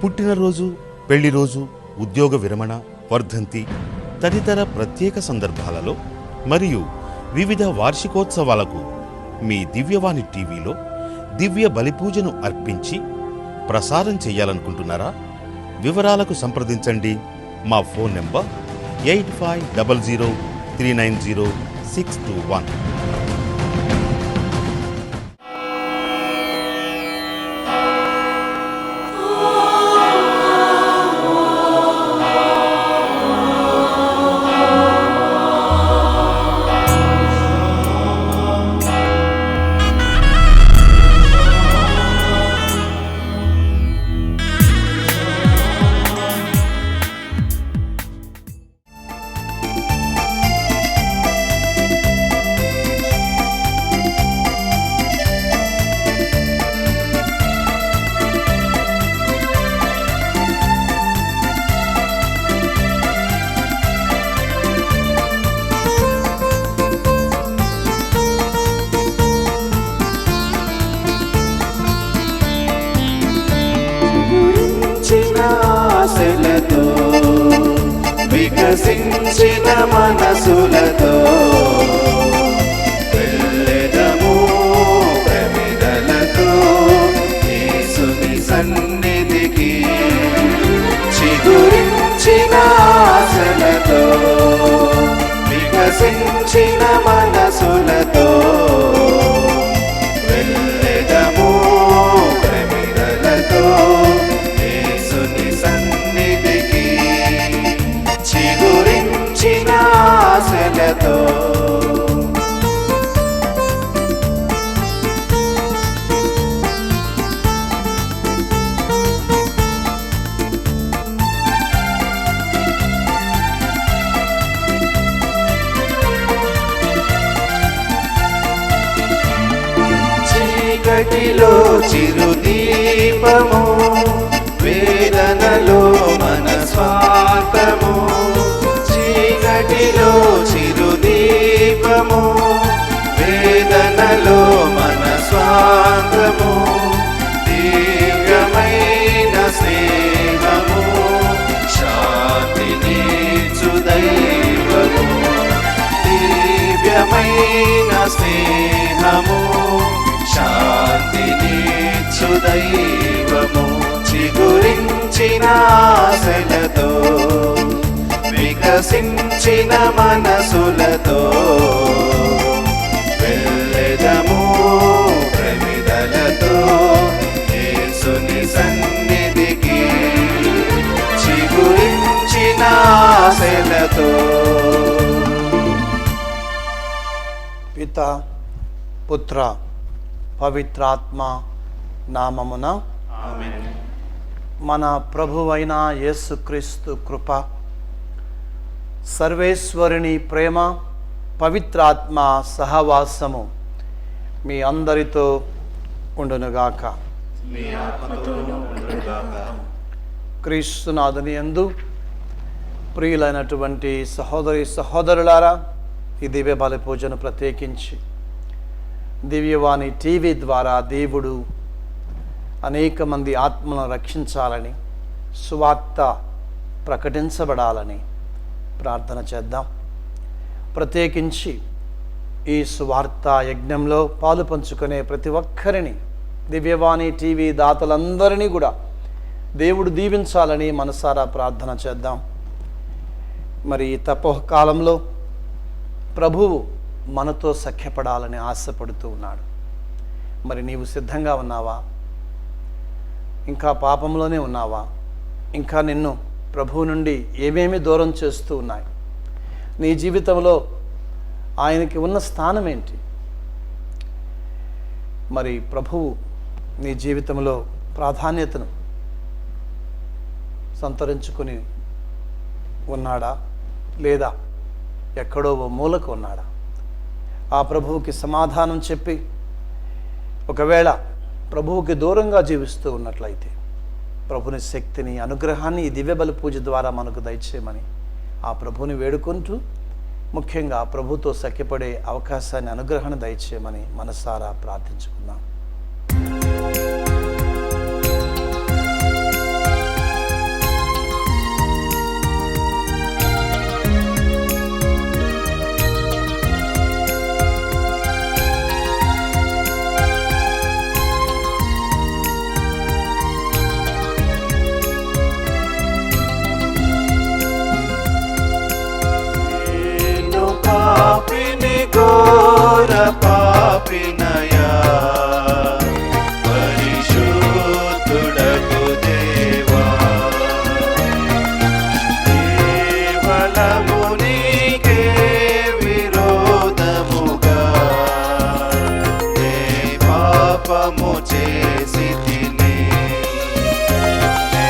పుట్టినరోజు, పెళ్లిరోజు, ఉద్యోగ విరమణ, వర్ధంతి తదితర ప్రత్యేక సందర్భాలలో మరియు వివిధ వార్షికోత్సవాలకు మీ దివ్యవాణి టీవీలో దివ్య బలిపూజను అర్పించి ప్రసారం చేయాలనుకుంటున్నారా? వివరాలకు సంప్రదించండి. మా ఫోన్ నెంబర్ 8500390621. ఆశలతో వికసించిన మనసులతో వెళ్ళెదము ప్రమిదలతో యేసుని సన్నిధికి. చిగురించిన ఆశలతో వికసించిన మనసులతో వెళ్ళెదము ప్రమిదలతో సన్నిధికి. చిగురించిన ఆశలతో చీకటిలో చిరుదీపము, వేదనలో మన స్వార్థము. చీకటిలో చిరుదీపము, వేదనలో మన స్వార్థము. దివ్యమైన స్నేహము, శాంతినిచ్చు దైవము. దివ్యమైన స్నేహము, శాంతినిచ్చు దైవము. చిగురించిన ఆశలతో వికసించిన మనసులతో వెళ్ళెదము ప్రమిదలతో యేసుని సన్నిధికి. చిగురించిన ఆశలతో. పితా, పుత్ర, పవిత్రాత్మ నామమున ఆమేన్. మన ప్రభువైన యేసుక్రీస్తు కృప, సర్వేశ్వరుని ప్రేమ, పవిత్రాత్మ సహవాసము మీ అందరితో ఉండునుగాక. మీ ఆత్మతోనూ ఉండునుగాక. క్రీస్తునాథుని యందు ప్రియులైనటువంటి సహోదరి సహోదరులారా, ఈ దివ్య బలి పూజను ప్రత్యేకించి దివ్యవాణి టీవీ ద్వారా దేవుడు అనేక మంది ఆత్మలను రక్షించాలని, సువార్త ప్రకటించబడాలని ప్రార్థన చేద్దాం. ప్రత్యేకించి ఈ సువార్త యజ్ఞంలో పాలు పంచుకునే ప్రతి ఒక్కరిని, దివ్యవాణి టీవీ దాతలందరినీ కూడా దేవుడు దీవించాలని మనసారా ప్రార్థన చేద్దాం. మరి ఈ తపోకాలంలో ప్రభువు మనతో సఖ్యపడాలని ఆశపడుతూ ఉన్నాడు. మరి నీవు సిద్ధంగా ఉన్నావా? ఇంకా పాపంలోనే ఉన్నావా? ఇంకా నిన్ను ప్రభువు నుండి ఏమేమి దూరం చేస్తూ ఉన్నాయి? నీ జీవితంలో ఆయనకి ఉన్న స్థానం ఏంటి? మరి ప్రభువు నీ జీవితంలో ప్రాధాన్యతను సంతరించుకుని ఉన్నాడా, లేదా ఎక్కడో ఓ మూలకు ఉన్నాడా? ఆ ప్రభువుకి సమాధానం చెప్పి, ఒకవేళ ప్రభువుకి దూరంగా జీవిస్తూ ఉన్నట్లయితే ప్రభుని శక్తిని, అనుగ్రహాన్ని ఈ దివ్య బలి పూజ ద్వారా మనకు దయచేయమని ఆ ప్రభుని వేడుకుంటూ, ముఖ్యంగా ప్రభుతో సఖ్యపడే అవకాశాన్ని, అనుగ్రహాన్ని దయచేయమని మనసారా ప్రార్థించుకుందాం. వినయా పరిశుద్ధుడగు దేవా కేవలము నీకే విరోధముగా నే పాపము చేసి తిని నే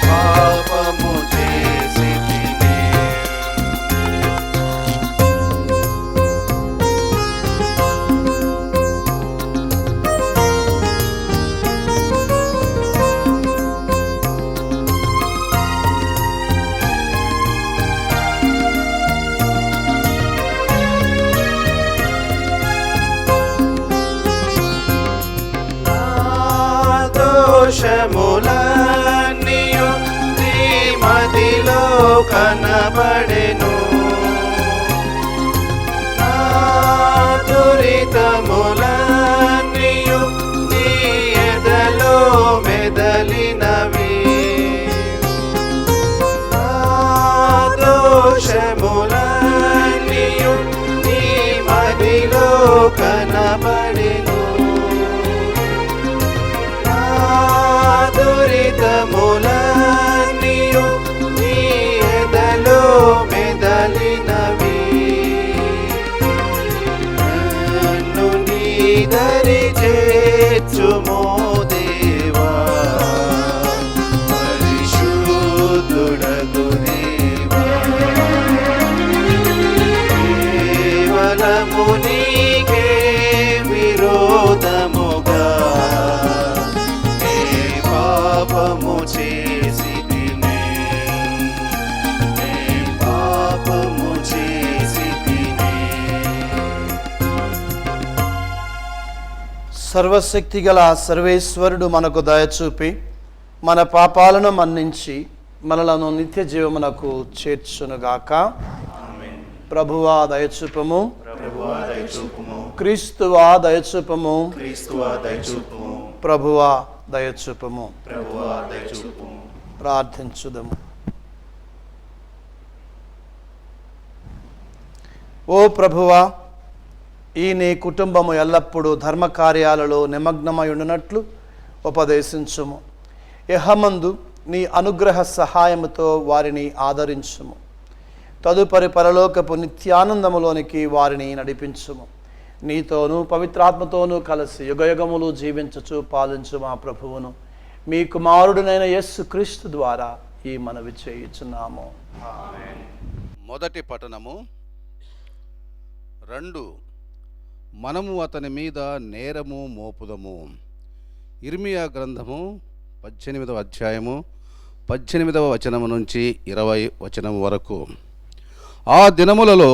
పాపము చేసి తిని దోషములన్నీయు నీ మదిలో కనబడెను నా దురితములన్నీయు నీ ఎదలో మెదలినవి నా దోషములన్నీయు నీ మదిలో కనబడెను దురితములన్నీయు నీ ఎదలో మెదలినవి నన్ను నీ దరి చేర్చుమో దేవా పరిశుద్ధుడగు దేవా కేవలము నీకే విరోధముగా పాపము చేసి తినే నే పాపము చేసి తినే సర్వశక్తిగల సర్వేశ్వరుడు మనకు దయచూపి మన పాపాలను మన్నించి మనలను నిత్య జీవమునకు చేర్చునుగాక. ప్రభువా దయచూపము, ప్రభువా దయచూపుము, క్రీస్తువా దయచూపము, క్రీస్తువా దయచూపుము, ప్రభువా దయచూపము. ప్రభువా దయచూపుము. ప్రార్థించుదము. ఓ ప్రభువా, ఈ నీ కుటుంబము ఎల్లప్పుడూ ధర్మకార్యాలలో నిమగ్నమై ఉండునట్లు ఉపదేశించుము. యెహమందు నీ అనుగ్రహ సహాయముతో వారిని ఆదరించుము. తదుపరి పరలోకపు నిత్యానందములోనికి వారిని నడిపించుము. నీతోనూ పవిత్రాత్మతోనూ కలిసి యుగయుగములు జీవించుచు పాలించు మా ప్రభువును మీ కుమారుడునైన యేసు క్రీస్తు ద్వారా ఈ మనవి చేయుచున్నాము. మొదటి పఠనము 2 మనము అతని మీద నేరము మోపుదము. ఇర్మియా గ్రంథము 18వ అధ్యాయము 18వ వచనము నుంచి 20వ వచనం వరకు. ఆ దినములలో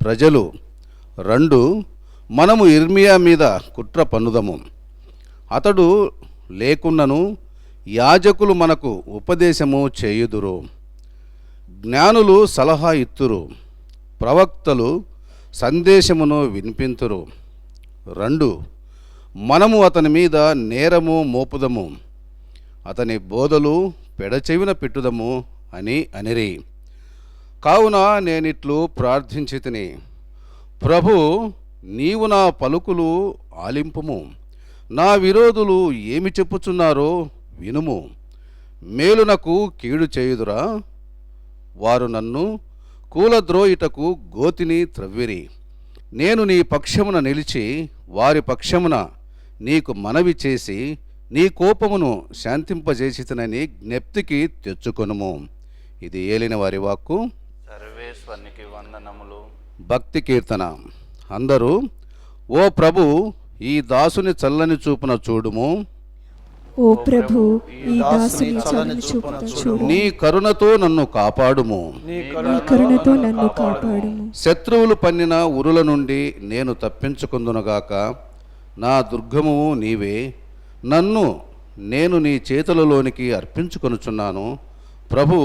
ప్రజలు 2 మనము ఇర్మియా మీద కుట్ర పన్నుదము, అతడు లేకున్నను యాజకులు మనకు ఉపదేశము చేయుదురు, జ్ఞానులు సలహా ఇత్తురు, ప్రవక్తలు సందేశమును వినిపింతురు. 2 మనము అతని మీద నేరము మోపుదము, అతని బోధలు పెడచెవిన పెట్టుదము అని అనిరి. కావున నేనిట్లు ప్రార్థించి తిని, ప్రభు నీవు నా పలుకులు ఆలింపుము, నా విరోధులు ఏమి చెప్పుచున్నారో వినుము. మేలునకు కీడు చేయుదురా? వారు నన్ను కూలద్రోయుటకు గోతిని త్రవ్విరి. నేను నీ పక్షమున నిలిచి వారి పక్షమున నీకు మనవి చేసి నీ కోపమును శాంతింపజేసితనని జ్ఞప్తికి తెచ్చుకొనుము. ఇది ఏలిన వారి వాక్కు. సర్వేశ్వరునికి వందనములు. భక్తి కీర్తన. అందరూ ఓ ప్రభు ఈ దాసుని చల్లని చూపున చూడుము, ఓ ప్రభు ఈ దాసుని చల్లని చూపున చూడు. నీ కరుణతో నన్ను కాపాడుము, నీ నీ కరుణతో నన్ను కాపాడుము. శత్రువులు పన్నిన ఉరుల నుండి నేను తప్పించుకుందునుగాక. నా దుర్గమువు నీవే, నేను నీ చేతులలోనికి అర్పించుకొనుచున్నాను. ప్రభు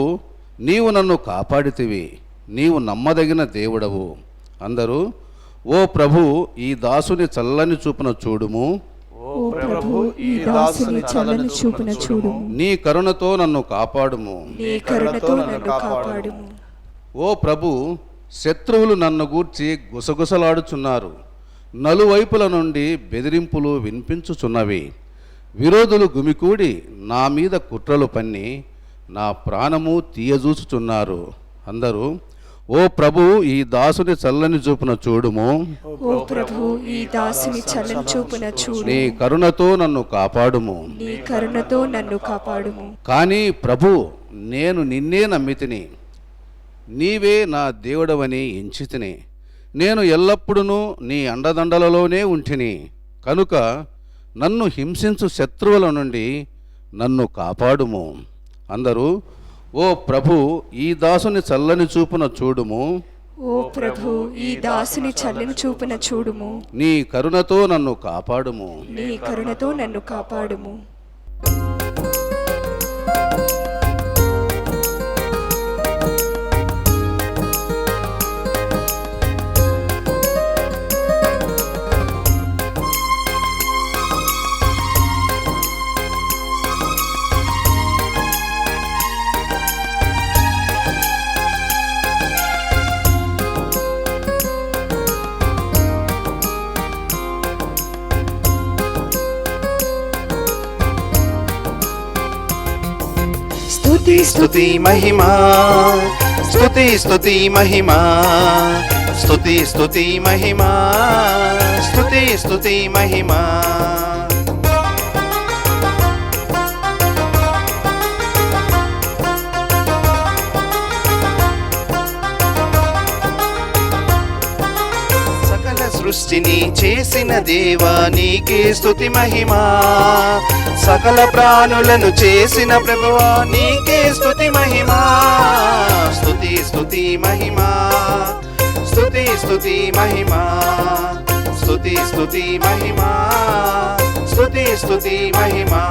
నీవు నన్ను కాపాడితివి, నీవు నమ్మదగిన దేవుడవు. అందరూ ఓ ప్రభు ఈ దాసుని చల్లని చూపున చూడుము, ఓ ప్రభు ఈ దాసుని చల్లని చూపున చూడుము. నీ కరుణతో నన్ను కాపాడుము, నీ కరుణతో నన్ను కాపాడుము. ఓ ప్రభు శత్రువులు నన్ను గూర్చి గుసగుసలాడుచున్నారు, నలువైపుల నుండి బెదిరింపులు వినిపించుచున్నవి. విరోధులు గుమికూడి నా మీద కుట్రలు పన్ని నా ప్రాణము తీయజూచుచున్నారు. అందరూ, ఓ ప్రభు, ఈ దాసుని చల్లని చూపున చూడుము. ఓ ప్రభు, ఈ దాసుని చల్లని చూపున చూడు. నీ కరుణతో నన్ను కాపాడుము. నీ కరుణతో నన్ను కాపాడుము. కానీ ప్రభు, నేను నిన్నే నమ్మితిని, నీవే నా దేవుడవని ఎంచితిని. నేను ఎల్లప్పుడూ నీ అండదండలలోనే ఉంటిని. కనుక నన్ను హింసించు శత్రువుల నుండి నన్ను కాపాడుము. అందరూ, ఓ ప్రభు, ఈ దాసుని చల్లని చూపున చూడుము. ఓ ప్రభు, ఈ దాసుని చల్లని చూపున చూడుము. నీ కరుణతో నన్ను కాపాడుము. నీ కరుణతో నన్ను కాపాడుము. స్తుతి మహిమా, స్తుతి మహిమా, స్తుతి మహిమా, స్తుతి మహిమా. సకల సృష్టిని చేసిన దేవా నీకే స్తుతి మహిమా. సకల ప్రాణులను చేసిన ప్రభువా నీకే స్తుతి మహిమా. స్తుతి మహిమా, స్తుతి మహిమా, స్తుతి మహిమా, స్తుతి మహిమా.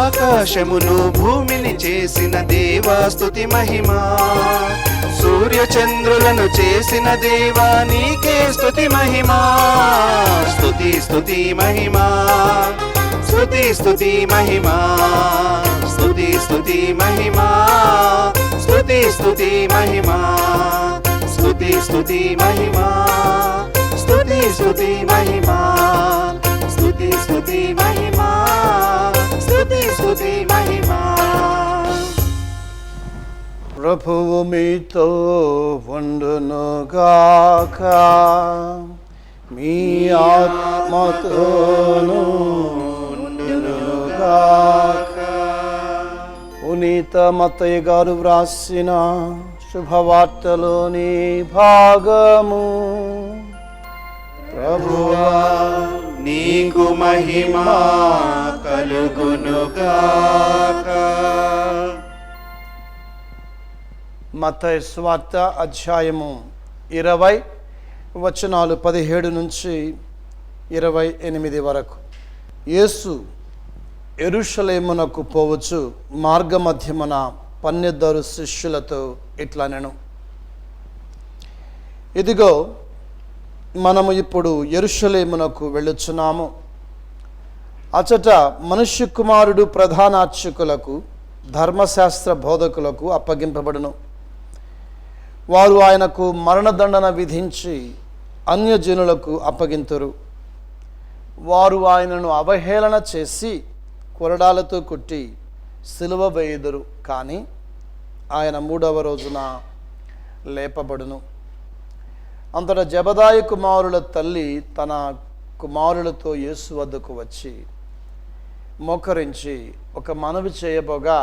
ఆకాశమును భూమిని చేసిన దేవా స్తుతి మహిమా. సూర్య చంద్రులను చేసిన దేవా నీకే స్తుతి మహిమా. స్తుతి మహిమా, స్తుతి మహిమా, స్తుతి మహిమా, స్తుతి మహిమా, స్తుతి మహిమా, స్తుతి మహిమా, స్తుతి మహిమా, స్తుతి మహిమా. ప్రభువు మీతో ఉండునుగాక, మీ ఆత్మతోను ఉండునుగాక. పునీత మత్తయ్య గారు వ్రాసిన శుభవార్తలోని భాగము. ప్రభువా నీకు మహిమా కలుగునుగాక. మత్తయి సువార్త అధ్యాయము 20 వచనాలు 17 నుంచి 28 వరకు. యేసు యెరూషలేమునకు పోవచ్చు మార్గమధ్యమున 12 శిష్యులతో ఇట్లనెను, ఇదిగో మనము ఇప్పుడు యెరూషలేమునకు వెళ్ళుచున్నాము. అచట మనుష్య కుమారుడు ప్రధానార్చకులకు ధర్మశాస్త్ర బోధకులకు అప్పగింపబడును. వారు ఆయనకు మరణదండన విధించి అన్యజనులకు అప్పగింతురు. వారు ఆయనను అవహేళన చేసి కొరడాలతో కొట్టి సిలువ వేయుదురు. కానీ ఆయన 3వ రోజున లేపబడును. అంతటా జబదాయి కుమారుల తల్లి తన కుమారులతో యేసు వద్దకు వచ్చి మోకరించి ఒక మనవి చేయబోగా,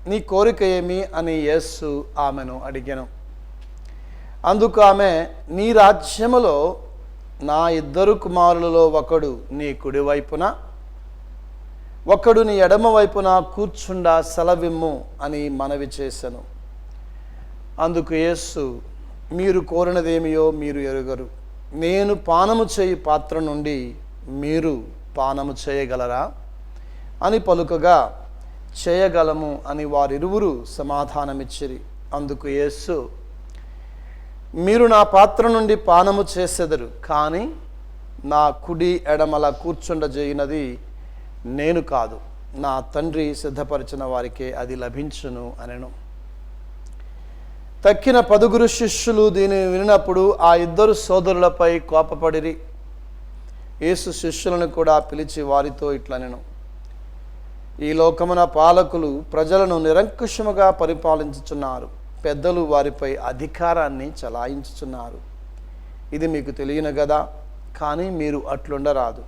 నీ కోరిక ఏమి అని యేసు ఆమెను అడిగాను. అందుకు ఆమె, నీ రాజ్యములో నా 2 కుమారులలో ఒకడు నీ కుడి వైపున, ఒకడు నీ ఎడమ వైపున కూర్చుండా సెలవిమ్ము అని మనవి చేశాను. అందుకు యేసు, మీరు కోరినదేమియో మీరు ఎరుగరు. నేను పానము చేయు పాత్ర నుండి మీరు పానము చేయగలరా అని పలుకగా, చేయగలము అని వారిరువురు సమాధానమిచ్చిరి. అందుకు యేసు, మీరు నా పాత్ర నుండి పానము చేసెదరు, కానీ నా కుడి ఎడమల కూర్చుండజేయునది నేను కాదు, నా తండ్రి సిద్ధపరిచిన వారికే అది లభించును అనెను. తక్కిన 10 శిష్యులు దీనిని వినినప్పుడు ఆ 2 సోదరులపై కోపపడిరి. యేసు శిష్యులను కూడా పిలిచి వారితో ఇట్లనెను, ఈ లోకమున పాలకులు ప్రజలను నిరంకుశముగా పరిపాలించుచున్నారు, పెద్దలు వారిపై అధికారాన్ని చలాయించుచున్నారు. ఇది మీకు తెలియను గదా, కానీ మీరు అట్లుండరాదు.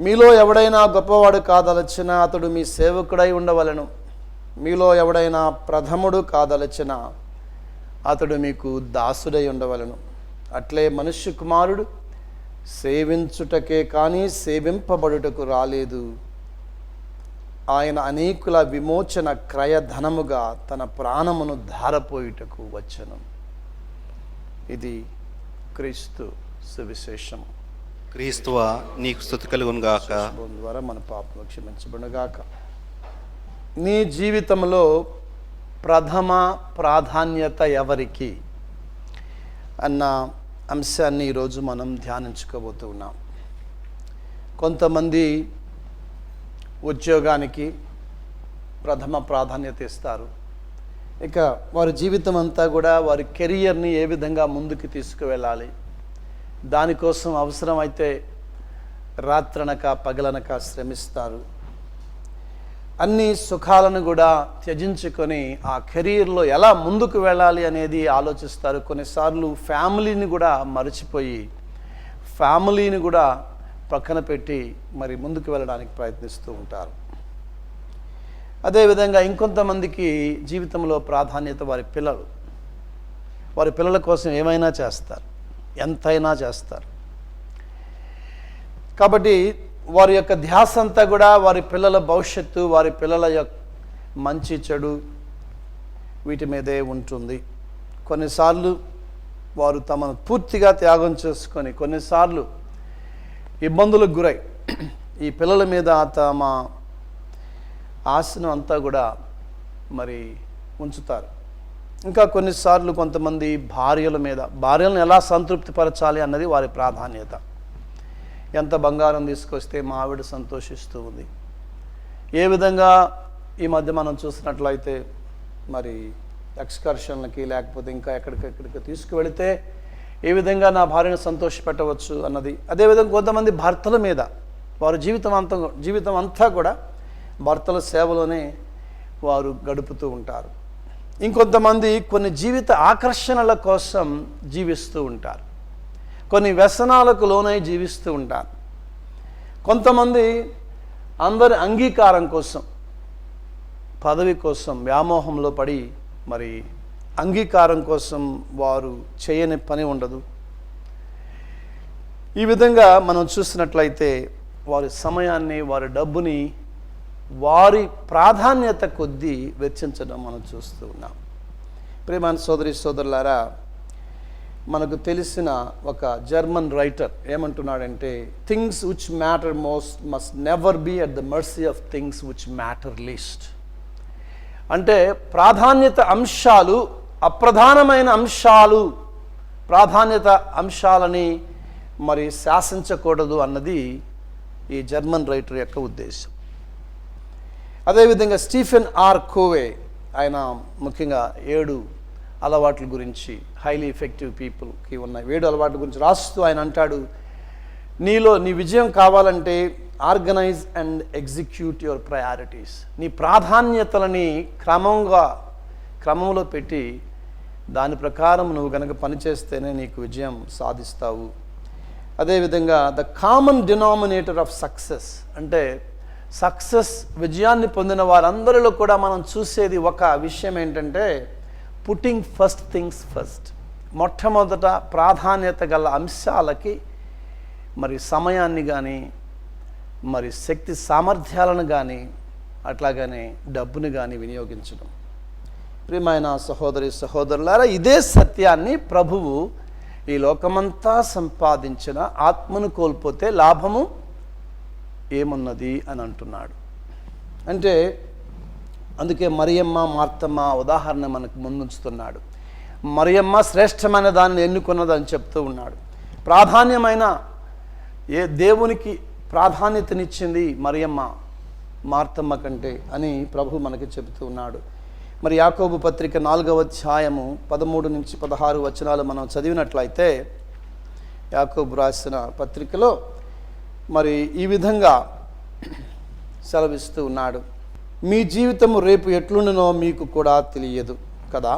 మీలో ఎవడైనా గొప్పవాడు కాదలచినా అతడు మీ సేవకుడై ఉండవలెను. మీలో ఎవడైనా ప్రథముడు కాదలచినా అతడు మీకు దాసుడై ఉండవలెను. అట్లే మనుష్య కుమారుడు సేవించుటకే కానీ సేవింపబడుటకు రాలేదు. ఆయన అనేకుల విమోచన క్రయధనముగా తన ప్రాణమును ధారపోయుటకు వచ్చెను. ఇది క్రీస్తు సువిశేషము. క్రీస్తువా నీకు స్తుతి కలుగునుగాక. ద్వారా మన పాపము క్షమించబడుగాక. నీ జీవితంలో ప్రథమ ప్రాధాన్యత ఎవరికి అన్న అంశాన్ని ఈరోజు మనం ధ్యానించుకోబోతూ ఉన్నాం. కొంతమంది ఉద్యోగానికి ప్రథమ ప్రాధాన్యత ఇస్తారు. ఇక వారి జీవితం అంతా కూడా వారి కెరియర్ని ఏ విధంగా ముందుకు తీసుకువెళ్ళాలి, దానికోసం అవసరమైతే రాత్రనక పగలనక శ్రమిస్తారు. అన్ని సుఖాలను కూడా త్యజించుకొని ఆ కెరీర్లో ఎలా ముందుకు వెళ్ళాలి అనేది ఆలోచిస్తారు. కొన్నిసార్లు ఫ్యామిలీని కూడా మరచిపోయి ఫ్యామిలీని కూడా పక్కన పెట్టి మరి ముందుకు వెళ్ళడానికి ప్రయత్నిస్తూ ఉంటారు. అదేవిధంగా ఇంకొంతమందికి జీవితంలో ప్రాధాన్యత వారి పిల్లలు. వారి పిల్లల కోసం ఏమైనా చేస్తారు, ఎంతైనా చేస్తారు. కాబట్టి వారి యొక్క ధ్యాస అంతా కూడా వారి పిల్లల భవిష్యత్తు, వారి పిల్లల యొక్క మంచి చెడు వీటి మీదే ఉంటుంది. కొన్నిసార్లు వారు తమను పూర్తిగా త్యాగం చేసుకొని కొన్నిసార్లు ఇబ్బందులకు గురై ఈ పిల్లల మీద తమ ఆశను అంతా కూడా మరి ఉంచుతారు. ఇంకా కొన్నిసార్లు కొంతమంది భార్యలను ఎలా సంతృప్తిపరచాలి అన్నది వారి ప్రాధాన్యత. ఎంత బంగారం తీసుకొస్తే మా ఆవిడ సంతోషిస్తూ ఉంది. ఏ విధంగా ఈ మధ్య మనం చూసినట్లయితే మరి ఎక్స్కర్షన్లకి లేకపోతే ఇంకా ఎక్కడికెక్కడికి తీసుకువెళితే ఏ విధంగా నా భార్యను సంతోషపెట్టవచ్చు అన్నది. అదేవిధంగా కొంతమంది భర్తల మీద వారు జీవితం అంతా కూడా భర్తల సేవలోనే వారు గడుపుతూ ఉంటారు. ఇంకొంతమంది కొన్ని జీవిత ఆకర్షణల కోసం జీవిస్తూ ఉంటారు. కొన్ని వ్యసనాలకు లోనై జీవిస్తూ ఉంటారు. కొంతమంది అందరి అంగీకారం కోసం, పదవి కోసం వ్యామోహంలో పడి మరి అంగీకారం కోసం వారు చేయని పని ఉండదు. ఈ విధంగా మనం చూసినట్లయితే వారి సమయాన్ని, వారి డబ్బుని వారి ప్రాధాన్యత కొద్దీ వెచ్చించడం మనం చూస్తూ ఉన్నాం. ప్రియమైన సోదరి సోదరులారా, మనకు తెలిసిన ఒక జర్మన్ రైటర్ ఏమంటున్నాడంటే, things which matter most must never be at the mercy of things which matter least. అంటే ప్రాధాన్యత అంశాలు అప్రధానమైన అంశాలు ప్రాధాన్యత అంశాలని మరి శాసించకూడదు అన్నది ఈ జర్మన్ రైటర్ యొక్క ఉద్దేశం. అదేవిధంగా స్టీఫెన్ ఆర్ కోవే, ఆయన ముఖ్యంగా 7 అలవాట్ల గురించి, హైలీ ఎఫెక్టివ్ పీపుల్కి ఉన్న 7 అలవాట్ల గురించి రాస్తూ ఆయన అంటాడు, నీ విజయం కావాలంటే organise and execute your priorities. నీ ప్రాధాన్యతలని క్రమంలో పెట్టి దాని ప్రకారం నువ్వు కనుక పనిచేస్తేనే నీకు విజయం సాధిస్తావు. అదేవిధంగా the common denominator of success, అంటే సక్సెస్ విజయాన్ని పొందిన వారందరిలో కూడా మనం చూసేది ఒక విషయం ఏంటంటే, పుట్టింగ్ ఫస్ట్ థింగ్స్ ఫస్ట్. మొట్టమొదట ప్రాధాన్యత గల అంశాలకి మరి సమయాన్ని కానీ, మరి శక్తి సామర్థ్యాలను కానీ, అట్లాగనే డబ్బుని కానీ వినియోగించడం. ప్రియమైన సహోదరి సహోదరులారా, ఇదే సత్యాన్ని ప్రభువు ఈ లోకమంతా సంపాదించిన ఆత్మను కోల్పోతే లాభము ఏమున్నది అని అంటున్నాడు. అంటే అందుకే మరియమ్మ మార్తమ్మ ఉదాహరణ మనకు ముందుంచుతున్నాడు. మరియమ్మ శ్రేష్టమైన దానిని ఎన్నుకున్నదని చెప్తూ ఉన్నాడు. ప్రాధాన్యమైన దేవునికి ప్రాధాన్యతనిచ్చింది మరియమ్మ. మార్తమ్మ కంటే అని ప్రభు మనకి చెబుతూ ఉన్నాడు. మరి యాకోబు పత్రిక 4వ అధ్యాయము 13 నుంచి 16 వచనాలు మనం చదివినట్లయితే, యాకోబు రాసిన పత్రికలో మరి ఈ విధంగా సెలవిస్తూ ఉన్నాడు. మీ జీవితము రేపు ఎట్లుండునో మీకు కూడా తెలియదు కదా,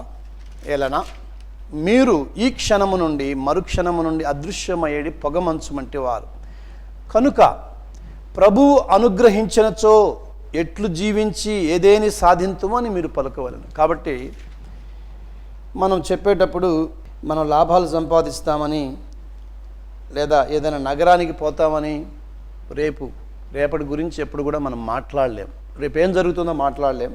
ఏలనా మీరు ఈ క్షణము నుండి మరుక్షణము నుండి అదృశ్యమయ్యేది పొగమంచు వంటి వారు. కనుక ప్రభువు అనుగ్రహించినచో ఎట్లు జీవించి ఏదేని సాధింతుమో అని మీరు పలుకవలను. కాబట్టి మనం చెప్పేటప్పుడు మనం లాభాలు సంపాదిస్తామని లేదా ఏదైనా నగరానికి పోతామని రేపటి గురించి ఎప్పుడు కూడా మనం మాట్లాడలేం. రేపు ఏం జరుగుతుందో మాట్లాడలేం.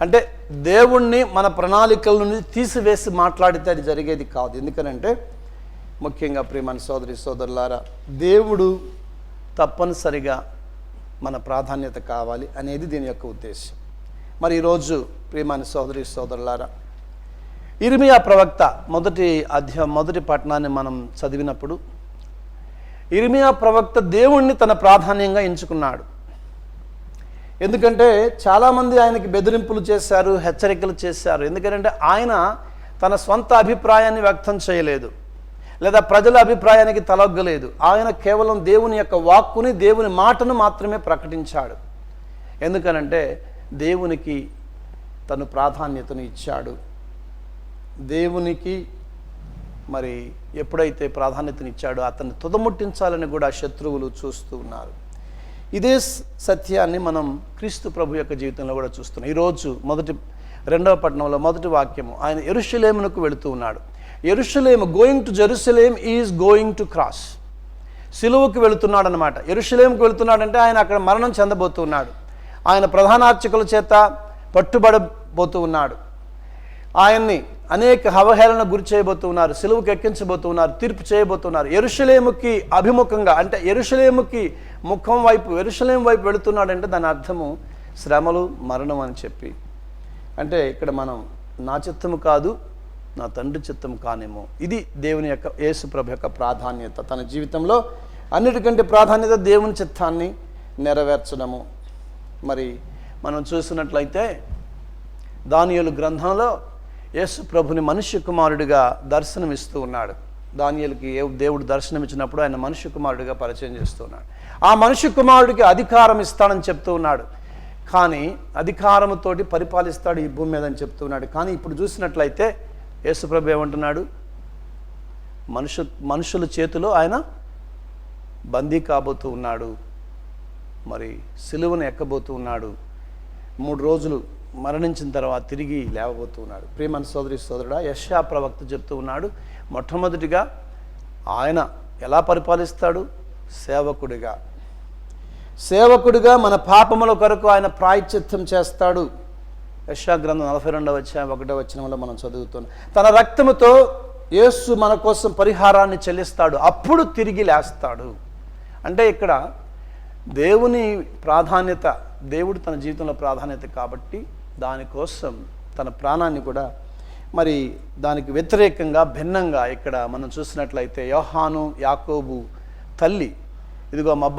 అంటే దేవుణ్ణి మన ప్రణాళికల నుండి తీసివేసి మాట్లాడితే అది జరిగేది కాదు. ఎందుకనంటే ముఖ్యంగా ప్రియమైన సోదరి సోదరులారా, దేవుడు తప్పనిసరిగా మన ప్రాధాన్యత కావాలి అనేది దీని యొక్క ఉద్దేశం. మరి ఈరోజు ప్రియమైన సోదరి సోదరులారా, ఇర్మియా ప్రవక్త మొదటి పట్టణాన్ని మనం చదివినప్పుడు ఇర్మియా ప్రవక్త దేవుణ్ణి తన ప్రాధాన్యంగా ఎంచుకున్నాడు. ఎందుకంటే చాలామంది ఆయనకి బెదిరింపులు చేశారు, హెచ్చరికలు చేశారు. ఎందుకంటే ఆయన తన సొంత అభిప్రాయాన్ని వ్యక్తం చేయలేదు, లేదా ప్రజల అభిప్రాయానికి తలొగ్గలేదు. ఆయన కేవలం దేవుని యొక్క వాక్కుని, దేవుని మాటను మాత్రమే ప్రకటించాడు. ఎందుకనంటే దేవునికి తను ప్రాధాన్యతను ఇచ్చాడు. దేవునికి మరి ఎప్పుడైతే ప్రాధాన్యతను ఇచ్చాడో అతన్ని తుదముట్టించాలని కూడా శత్రువులు చూస్తూ ఉన్నారు. ఇదే సత్యాన్ని మనం క్రీస్తు ప్రభు యొక్క జీవితంలో కూడా చూస్తున్నాం. ఈరోజు 2వ పట్టణంలో మొదటి వాక్యము, ఆయన యెరూషలేమునకు వెళుతూ ఉన్నాడు. యెరూషలేము, going to Jerusalem is going to cross. సిలువకు వెళుతున్నాడు అనమాట. యెరూషలేముకు వెళుతున్నాడంటే ఆయన అక్కడ మరణం చెందబోతున్నాడు. ఆయన ప్రధాన అర్చకుల చేత పట్టుబడబోతూ ఉన్నాడు. ఆయన్ని అనేక అవహేళన గురి చేయబోతున్నారు, సిలువకు ఎక్కించబోతున్నారు, తీర్పు చేయబోతున్నారు. యెరూషలేముకి అభిముఖంగా, అంటే యెరూషలేముకి ముఖం వైపు, యెరూషలేం వైపు వెళుతున్నాడంటే దాని అర్థము శ్రమలు, మరణం అని చెప్పి. అంటే ఇక్కడ మనం నా చిత్తము కాదు, నా తండ్రి చిత్తం కానేమో. ఇది దేవుని యొక్క, యేసు ప్రభు యొక్క ప్రాధాన్యత. తన జీవితంలో అన్నిటికంటే ప్రాధాన్యత దేవుని చిత్తాన్ని నెరవేర్చడము. మరి మనం చూసినట్లయితే దానియేలు గ్రంథంలో యేసు ప్రభుని మనుష్య కుమారుడిగా దర్శనమిస్తూ ఉన్నాడు. దానియేలుకి దేవుడు దర్శనమిచ్చినప్పుడు ఆయన మనుష్య కుమారుడిగా పరిచయం చేస్తూ ఉన్నాడు. ఆ మనుష్య కుమారుడికి అధికారం ఇస్తాడని చెప్తూ ఉన్నాడు. కానీ అధికారముతోటి పరిపాలిస్తాడు ఈ భూమి మీద అని చెప్తూ ఉన్నాడు. కానీ ఇప్పుడు చూసినట్లయితే యేసు ప్రభు ఏమంటున్నాడు? మనుషుల చేతిలో ఆయన బందీ కాబోతూ ఉన్నాడు. మరి సిలువను ఎక్కబోతూ ఉన్నాడు. 3 రోజులు మరణించిన తర్వాత తిరిగి లేవబోతూ ఉన్నాడు. ప్రియమైన సోదరి సోదరుడా, యెషయా ప్రవక్త చెప్తూ ఉన్నాడు, మొట్టమొదటిగా ఆయన ఎలా పరిపాలిస్తాడు? సేవకుడిగా మన పాపముల కొరకు ఆయన ప్రాయశ్చిత్తం చేస్తాడు. యెషయా గ్రంథం 42వ అధ్యాయం 1వ వచనంలో మనం చదువుతున్నాం. తన రక్తముతో యేసు మన కోసం పరిహారాన్ని చెల్లిస్తాడు, అప్పుడు తిరిగి లేస్తాడు. అంటే ఇక్కడ దేవుని ప్రాధాన్యత, దేవుడు తన జీవితంలో ప్రాధాన్యత కాబట్టి దానికోసం తన ప్రాణాన్ని కూడా, మరి దానికి వ్యతిరేకంగా భిన్నంగా ఇక్కడ మనం చూసినట్లయితే యోహాను, యాకోబు తల్లి, ఇదిగో మా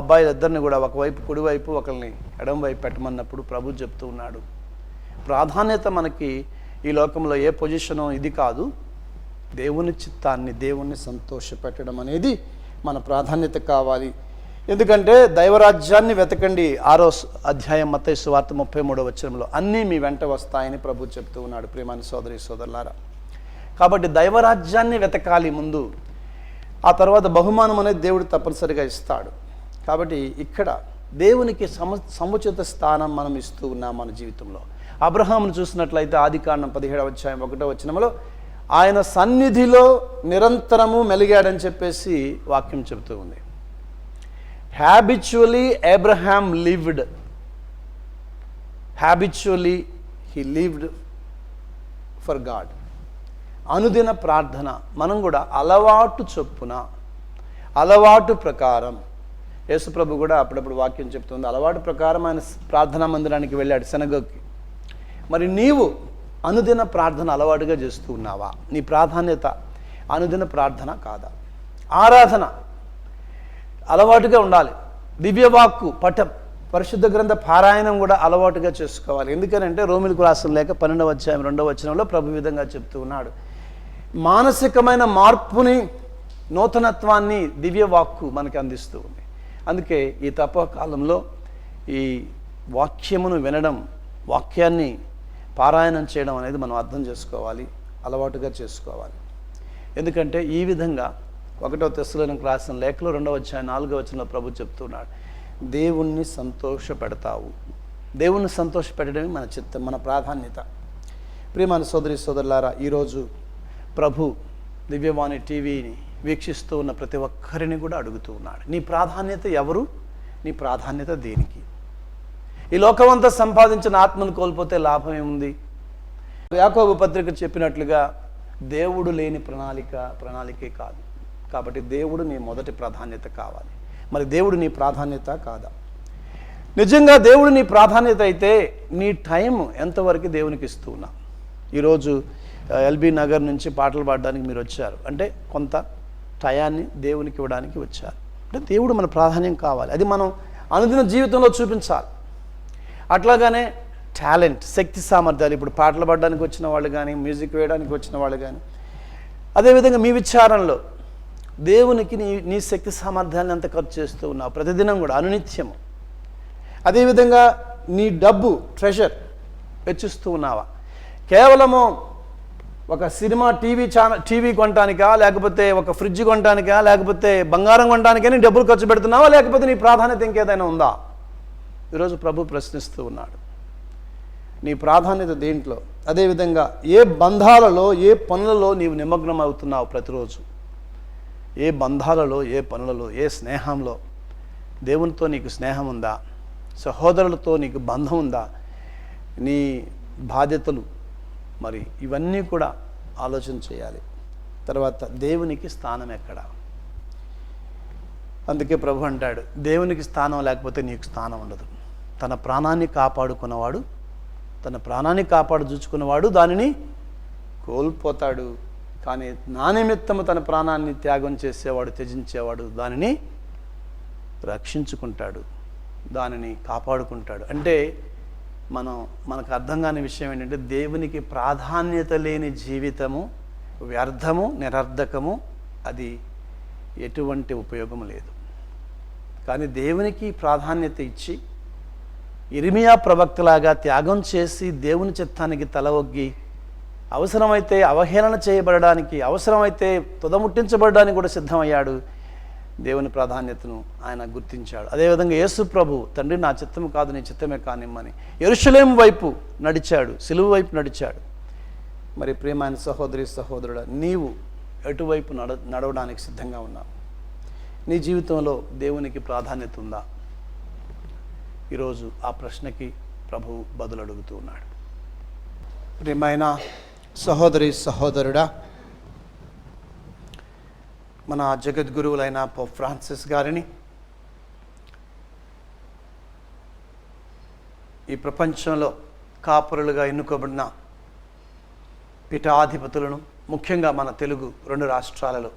అబ్బాయిలిద్దరిని కూడా ఒకవైపు కుడివైపు, ఒకరిని ఎడమవైపు పెట్టమన్నప్పుడు ప్రభు చెప్తూ ఉన్నాడు, ప్రాధాన్యత మనకి ఈ లోకంలో ఏ పొజిషను ఇది కాదు, దేవుని చిత్తాన్ని, దేవుణ్ణి సంతోషపెట్టడం అనేది మన ప్రాధాన్యత కావాలి. ఎందుకంటే దైవరాజ్యాన్ని వెతకండి, 6వ అధ్యాయం మత్తయి సువార్త 33వ వచనంలో, అన్నీ మీ వెంట వస్తాయని ప్రభు చెప్తూ ఉన్నాడు. ప్రియమైన సోదరి సోదరులారా, కాబట్టి దైవరాజ్యాన్ని వెతకాలి ముందు, ఆ తర్వాత బహుమానం అనేది దేవుడు తప్పనిసరిగా ఇస్తాడు. కాబట్టి ఇక్కడ దేవునికి సముచిత స్థానం మనం ఇస్తూ ఉన్నాం మన జీవితంలో. అబ్రహామును చూసినట్లయితే ఆదికాండం 17వ అధ్యాయం 1వ వచనంలో ఆయన సన్నిధిలో నిరంతరము మెలిగాడని చెప్పేసి వాక్యం చెబుతూ ఉంది. Habitually Abraham lived. Habitually he lived for God. అనుదిన ప్రార్థన మనం కూడా అలవాటు చొప్పున, అలవాటు ప్రకారం, యేసుప్రభు కూడా అప్పుడప్పుడు వాక్యం చెప్తుంది, అలవాటు ప్రకారం ఆయన ప్రార్థనా మందిరానికి వెళ్ళాడు, సెనగోగ్కి. మరి నీవు అనుదిన ప్రార్థన అలవాటుగా చేస్తూ ఉన్నావా? నీ ప్రాధాన్యత అనుదిన ప్రార్థన కాదా? ఆరాధన అలవాటుగా ఉండాలి. దివ్యవాక్కు పరిశుద్ధ గ్రంథ పారాయణం కూడా అలవాటుగా చేసుకోవాలి. ఎందుకనంటే రోమిలకు రాసిన లేఖ 12వ అధ్యాయం 2వ వచనంలో ప్రభు విధంగా చెప్తూ ఉన్నాడు, మానసికమైన మార్పుని, నూతనత్వాన్ని దివ్యవాక్కు మనకి అందిస్తూ ఉంది. అందుకే ఈ తపకాలంలో ఈ వాక్యమును వినడం, వాక్యాన్ని పారాయణం చేయడం అనేది మనం అర్థం చేసుకోవాలి, అలవాటుగా చేసుకోవాలి. ఎందుకంటే ఈ విధంగా 1వ తెస్సలోనికీయులకు రాసిన లేఖలో 2వ అధ్యాయం 4వ వచనంలో ప్రభు చెప్తున్నాడు, దేవుణ్ణి సంతోషపెడతావు. దేవుణ్ణి సంతోషపెట్టడమే మన చిత్తం, మన ప్రాధాన్యత. ప్రియమైన సోదరి సోదరులారా, ఈరోజు ప్రభు దివ్యవాణి టీవీని వీక్షిస్తూ ఉన్న ప్రతి ఒక్కరిని కూడా అడుగుతూ ఉన్నాడు, నీ ప్రాధాన్యత ఎవరు? నీ ప్రాధాన్యత దేనికి? ఈ లోకమంతా సంపాదించిన ఆత్మను కోల్పోతే లాభం ఏముంది? యాకోబు పత్రిక చెప్పినట్లుగా దేవుడు లేని ప్రణాళికే కాదు. కాబట్టి దేవుడు నీ మొదటి ప్రాధాన్యత కావాలి. మరి దేవుడు నీ ప్రాధాన్యత కాదా? నిజంగా దేవుడు నీ ప్రాధాన్యత అయితే నీ టైం ఎంతవరకు దేవునికి ఇస్తూ ఉన్నావు? ఈరోజు ఎల్బీ నగర్ నుంచి పాటలు పాడడానికి మీరు వచ్చారు అంటే కొంత టయాన్ని దేవునికి ఇవ్వడానికి వచ్చారు. అంటే దేవుడు మన ప్రాధాన్యం కావాలి, అది మనం అనుదిన జీవితంలో చూపించాలి. అట్లాగానే టాలెంట్, శక్తి సామర్థ్యాలు, ఇప్పుడు పాటలు పాడడానికి వచ్చిన వాళ్ళు కానీ, మ్యూజిక్ వేయడానికి వచ్చిన వాళ్ళు కానీ, అదేవిధంగా మీ విచారణలో దేవునికి నీ శక్తి సామర్థ్యాన్ని ఎంత ఖర్చు చేస్తూ ఉన్నావు ప్రతిదినం కూడా, అనునిత్యము. అదేవిధంగా నీ డబ్బు, ట్రెషర్ వెచ్చిస్తూ ఉన్నావా? కేవలము ఒక సినిమా టీవీ కొనటానికా, లేకపోతే ఒక ఫ్రిడ్జ్ కొనటానికా, లేకపోతే బంగారం కొనటానికని డబ్బులు ఖర్చు పెడుతున్నావా? లేకపోతే నీ ప్రాధాన్యత ఇంకేదైనా ఉందా? ఈరోజు ప్రభు ప్రశ్నిస్తూ ఉన్నాడు, నీ ప్రాధాన్యత దేంట్లో? అదేవిధంగా ఏ బంధాలలో, ఏ పనులలో నీవు నిమగ్నం అవుతున్నావు ప్రతిరోజు? ఏ బంధాలలో, ఏ పనులలో, ఏ స్నేహంలో? దేవునితో నీకు స్నేహం ఉందా? సహోదరులతో నీకు బంధం ఉందా? నీ బాధ్యతలు మరి ఇవన్నీ కూడా ఆలోచన చేయాలి. తర్వాత దేవునికి స్థానం ఎక్కడ? అందుకే ప్రభు అంటాడు, దేవునికి స్థానం లేకపోతే నీకు స్థానం ఉండదు. తన ప్రాణాన్ని కాపాడుకున్నవాడు, తన ప్రాణాన్ని చూచుకున్నవాడు దానిని కోల్పోతాడు. కానీ నా నిమిత్తము తన ప్రాణాన్ని త్యాగం చేసేవాడు, త్యజించేవాడు దానిని రక్షించుకుంటాడు, దానిని కాపాడుకుంటాడు. అంటే మనకు అర్థం కాని విషయం ఏంటంటే, దేవునికి ప్రాధాన్యత లేని జీవితము వ్యర్థము, నిరర్ధకము, అది ఎటువంటి ఉపయోగం లేదు. కానీ దేవునికి ప్రాధాన్యత ఇచ్చి ఇర్మియా ప్రవక్తలాగా త్యాగం చేసి దేవుని చిత్తానికి తల ఒగ్గి, అవసరమైతే అవహేళన చేయబడడానికి, అవసరమైతే తుదముట్టించబడడానికి కూడా సిద్ధమయ్యాడు. దేవుని ప్రాధాన్యతను ఆయన గుర్తించాడు. అదేవిధంగా యేసు ప్రభు, తండ్రి నా చిత్తము కాదు నీ చిత్తమే కానిమ్మని యెరూషలేము వైపు నడిచాడు, సిలువ వైపు నడిచాడు. మరి ప్రియమైన సహోదరి సహోదరుడా, నీవు ఎటువైపు నడవడానికి సిద్ధంగా ఉన్నావు? నీ జీవితంలో దేవునికి ప్రాధాన్యత ఉందా? ఈరోజు ఆ ప్రశ్నకి ప్రభువు బదులు అడుగుతూ ఉన్నాడు. ప్రియమైన సహోదరి సహోదరుడా, మన జగద్గురువులైన పోప్ ఫ్రాన్సిస్ గారిని, ఈ ప్రపంచంలో కాపురులుగా ఎన్నుకోబడిన పీఠాధిపతులను, ముఖ్యంగా మన తెలుగు 2 రాష్ట్రాలలో